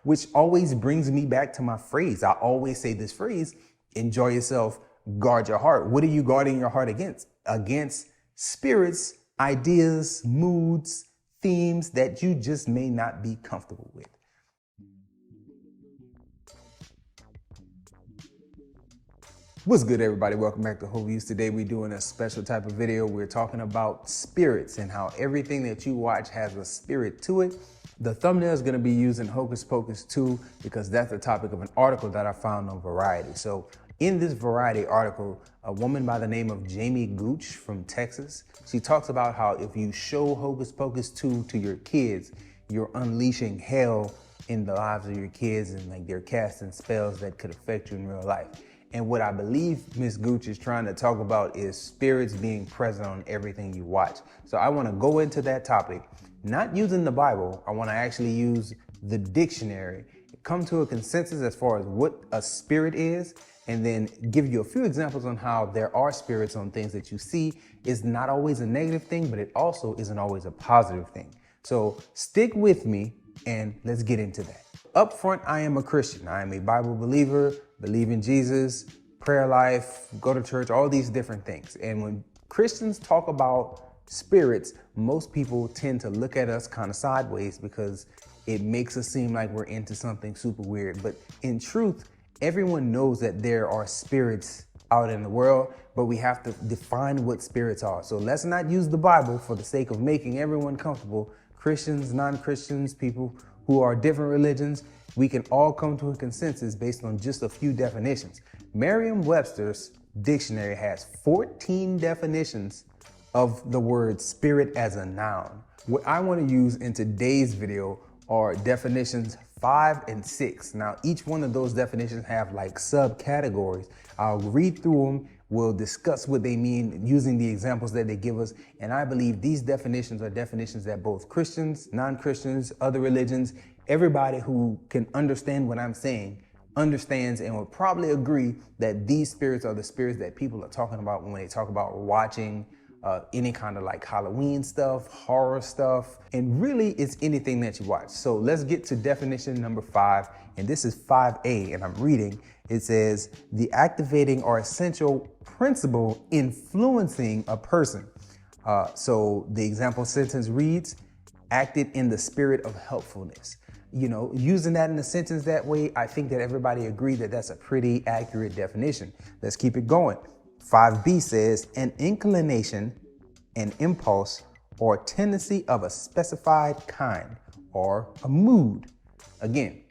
which always brings me back to my phrase. I always say this phrase, enjoy yourself, guard your heart. What are you guarding your heart against? Against spirits, ideas, moods, themes that you just may not be comfortable with. What's good, everybody? Welcome back to Whole Views. Today we're doing a special type of video. We're talking about spirits and how everything that you watch has a spirit to it. The thumbnail is going to be using Hocus Pocus 2 because that's the topic of an article that I found on Variety. So in this Variety article, a woman by the name of Jamie Gooch from Texas, she talks about how if you show Hocus Pocus 2 to your kids, you're unleashing hell in the lives of your kids, and like they're casting spells that could affect you in real life. And what I believe Miss Gooch is trying to talk about is spirits being present on everything you watch. So I want to go into that topic, not using the Bible. I want to actually use the dictionary, come to a consensus as far as what a spirit is, and then give you a few examples on how there are spirits on things that you see. Is not always a negative thing, but it also isn't always a positive thing. So stick with me and let's get into that. Up front, I am a Christian. I am a Bible believer, believe in Jesus, prayer life, go to church, all these different things. And when Christians talk about spirits, most people tend to look at us kind of sideways because it makes us seem like we're into something super weird. But in truth, everyone knows that there are spirits out in the world, but we have to define what spirits are. So let's not use the Bible for the sake of making everyone comfortable. Christians, non-Christians, people who are different religions, we can all come to a consensus based on just a few definitions. Merriam-Webster's dictionary has 14 definitions of the word spirit as a noun. What I want to use in today's video are definitions 5 and 6. Now, each one of those definitions have like subcategories. I'll read through them. We'll discuss what they mean using the examples that they give us. And I believe these definitions are definitions that both Christians, non-Christians, other religions, everybody who can understand what I'm saying understands and will probably agree that these spirits are the spirits that people are talking about when they talk about watching any kind of like Halloween stuff, horror stuff, and really it's anything that you watch. So let's get to definition number 5, and this is 5A, and I'm reading. It says, the activating or essential principle influencing a person. So the example sentence reads, acted in the spirit of helpfulness. You know, using that in a sentence that way, I think that everybody agreed that that's a pretty accurate definition. Let's keep it going. 5B says, an inclination, an impulse, or tendency of a specified kind, or a mood. Again,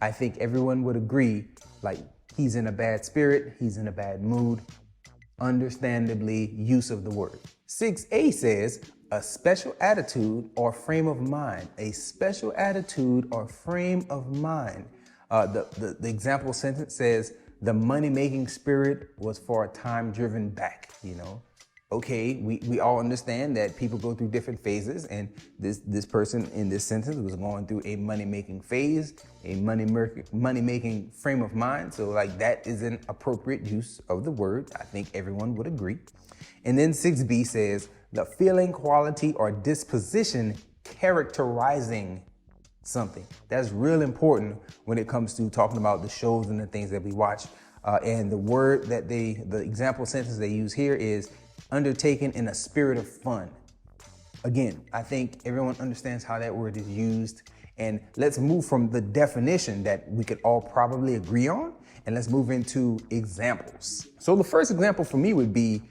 I think everyone would agree, like, he's in a bad spirit, he's in a bad mood. Understandably, use of the word. 6A says, a special attitude or frame of mind. A special attitude or frame of mind. The example sentence says, the money-making spirit was for a time driven back, you know. Okay, we all understand that people go through different phases, and this person in this sentence was going through a money-making phase, a money-making frame of mind. So like that is an appropriate use of the word. I think everyone would agree. And then 6B says, the feeling, quality, or disposition characterizing something. That's real important when it comes to talking about the shows and the things that we watch. And the word that the example sentence they use here is undertaken in a spirit of fun. Again, I think everyone understands how that word is used. And let's move from the definition that we could all probably agree on, and let's move into examples. So the first example for me would be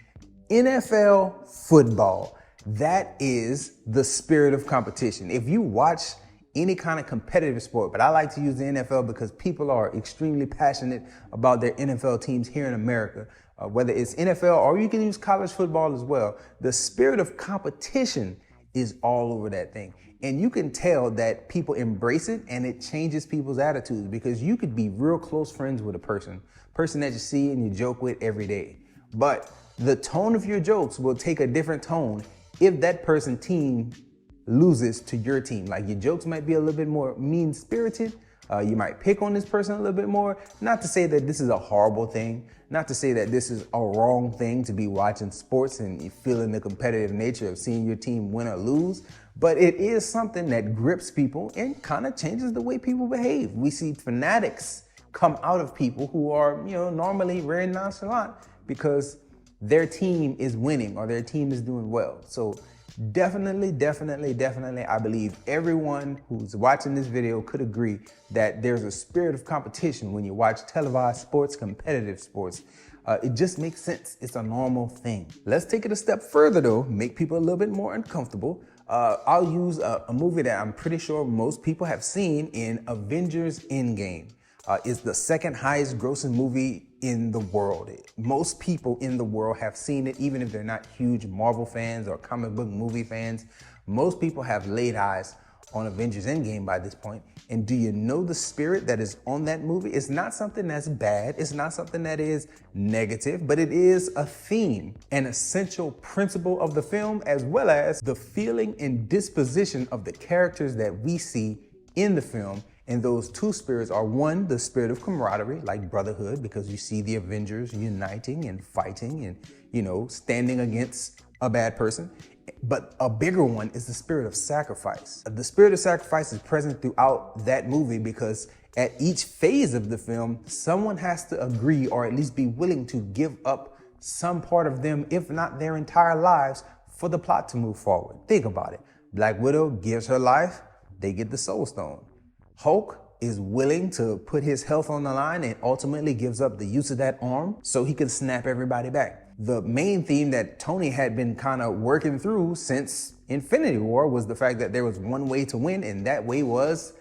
NFL football. That is the spirit of competition. If you watch any kind of competitive sport, but I like to use the NFL because people are extremely passionate about their NFL teams here in America, whether it's NFL or you can use college football as well. The spirit of competition is all over that thing. And you can tell that people embrace it, and it changes people's attitudes, because you could be real close friends with a person that you see and you joke with every day. But the tone of your jokes will take a different tone if that person's team loses to your team. Like, your jokes might be a little bit more mean-spirited. You might pick on this person a little bit more. Not to say that this is a horrible thing. Not to say that this is a wrong thing to be watching sports and feeling the competitive nature of seeing your team win or lose. But it is something that grips people and kind of changes the way people behave. We see fanatics come out of people who are, normally very nonchalant because their team is winning or their team is doing well. So definitely, I believe everyone who's watching this video could agree that there's a spirit of competition when you watch televised sports, competitive sports. It just makes sense. It's a normal thing. Let's take it a step further though, make people a little bit more uncomfortable. I'll use a movie that I'm pretty sure most people have seen in Avengers Endgame. It's the second highest grossing movie in the world. Most people in the world have seen it, even if they're not huge Marvel fans or comic book movie fans. Most people have laid eyes on Avengers Endgame by this point. And do you know the spirit that is on that movie? It's not something that's bad. It's not something that is negative, but it is a theme, an essential principle of the film, as well as the feeling and disposition of the characters that we see in the film. And those two spirits are, one, the spirit of camaraderie, like brotherhood, because you see the Avengers uniting and fighting and, standing against a bad person. But a bigger one is the spirit of sacrifice. The spirit of sacrifice is present throughout that movie because at each phase of the film, someone has to agree or at least be willing to give up some part of them, if not their entire lives, for the plot to move forward. Think about it. Black Widow gives her life, they get the Soul Stone. Hulk is willing to put his health on the line and ultimately gives up the use of that arm so he can snap everybody back. The main theme that Tony had been kind of working through since Infinity War was the fact that there was one way to win, and that way was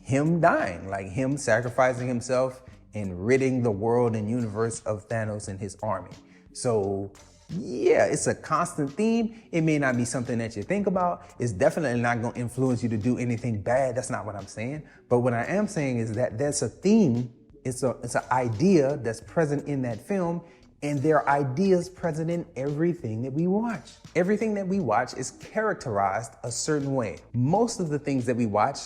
him dying, like him sacrificing himself and ridding the world and universe of Thanos and his army. So yeah, it's a constant theme. It may not be something that you think about. It's definitely not going to influence you to do anything bad. That's not what I'm saying. But what I am saying is that there's a theme. It's an idea that's present in that film. And there are ideas present in everything that we watch. Everything that we watch is characterized a certain way. Most of the things that we watch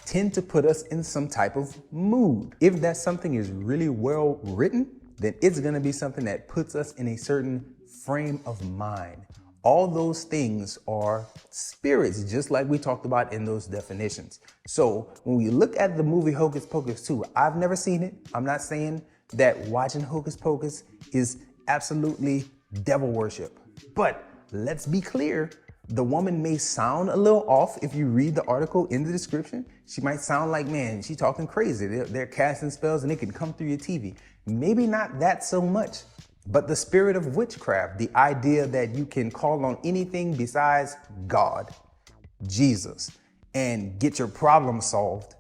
tend to put us in some type of mood. If that something is really well written, then it's going to be something that puts us in a certain frame of mind. All those things are spirits, just like we talked about in those definitions. So when we look at the movie Hocus Pocus 2, I've never seen it. I'm not saying that watching Hocus Pocus is absolutely devil worship. But let's be clear, the woman may sound a little off if you read the article in the description. She might sound like, man, she's talking crazy. They're casting spells and it can come through your TV. Maybe not that so much. But the spirit of witchcraft, the idea that you can call on anything besides God, Jesus, and get your problem solved,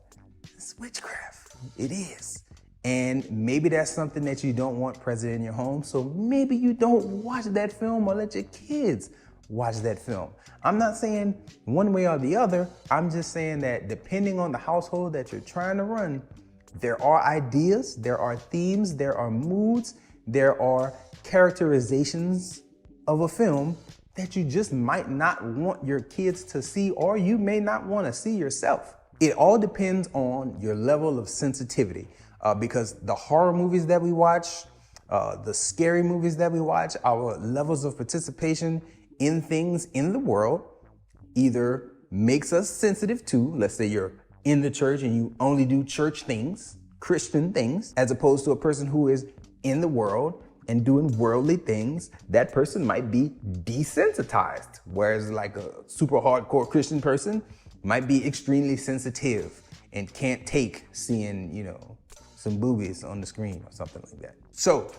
it's witchcraft. It is. And maybe that's something that you don't want present in your home. So maybe you don't watch that film or let your kids watch that film. I'm not saying one way or the other. I'm just saying that depending on the household that you're trying to run, there are ideas, there are themes, there are moods, there are characterizations of a film that you just might not want your kids to see, or you may not want to see yourself. It all depends on your level of sensitivity, because the horror movies that we watch, the scary movies that we watch, our levels of participation in things in the world either makes us sensitive to, let's say you're in the church and you only do church things, Christian things, as opposed to a person who is in the world and doing worldly things. That person might be desensitized, whereas like a super hardcore Christian person might be extremely sensitive and can't take seeing, some boobies on the screen or something like that. So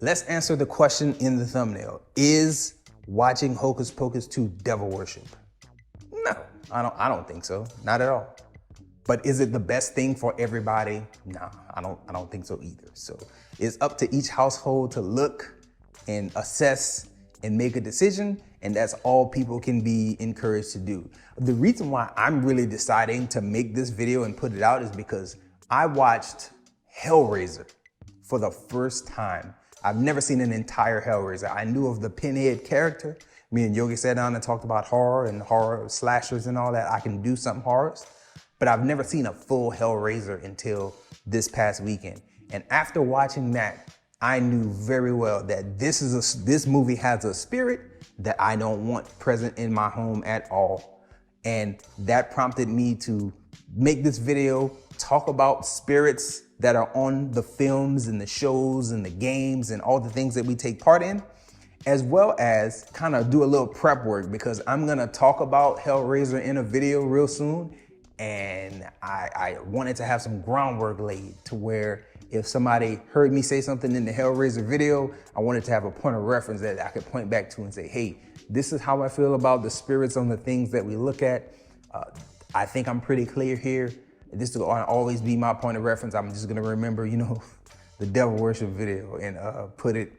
let's answer the question in the thumbnail. Is watching Hocus Pocus 2 devil worship? No, I don't think so. Not at all. But is it the best thing for everybody? No, I don't think so either. So it's up to each household to look and assess and make a decision. And that's all people can be encouraged to do. The reason why I'm really deciding to make this video and put it out is because I watched Hellraiser for the first time. I've never seen an entire Hellraiser. I knew of the Pinhead character. Me and Yogi sat down and talked about horror and horror slashers and all that. I can do some horrors. But I've never seen a full Hellraiser until this past weekend. And after watching that, I knew very well that this movie has a spirit that I don't want present in my home at all. And that prompted me to make this video, talk about spirits that are on the films and the shows and the games and all the things that we take part in, as well as kind of do a little prep work, because I'm gonna talk about Hellraiser in a video real soon. And I wanted to have some groundwork laid to where if somebody heard me say something in the Hellraiser video, I wanted to have a point of reference that I could point back to and say, hey, this is how I feel about the spirits on the things that we look at. I think I'm pretty clear here. This will always be my point of reference. I'm just gonna remember, the devil worship video and put it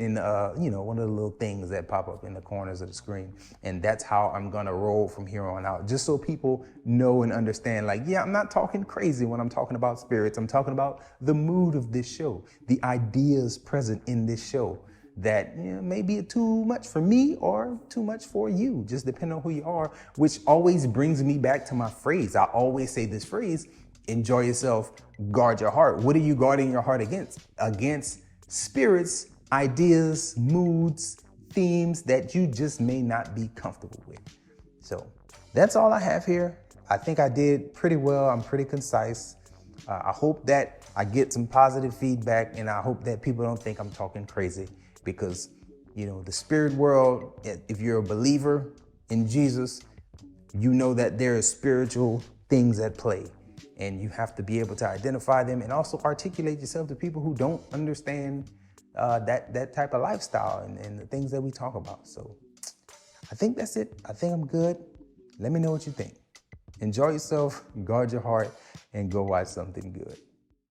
in, one of the little things that pop up in the corners of the screen. And that's how I'm gonna roll from here on out, just so people know and understand, like, yeah, I'm not talking crazy when I'm talking about spirits. I'm talking about the mood of this show, the ideas present in this show that may be too much for me or too much for you, just depending on who you are, which always brings me back to my phrase. I always say this phrase, enjoy yourself, guard your heart. What are you guarding your heart against? Against spirits, ideas, moods, themes that you just may not be comfortable with. So that's all I have here. I think I did pretty well. I'm pretty concise. I hope that I get some positive feedback, and I hope that people don't think I'm talking crazy, because the spirit world, if you're a believer in Jesus, you know that there are spiritual things at play, and you have to be able to identify them and also articulate yourself to people who don't understand that type of lifestyle and the things that we talk about. So I think that's it. I think I'm good. Let me know what you think. Enjoy yourself, guard your heart, and go watch something good.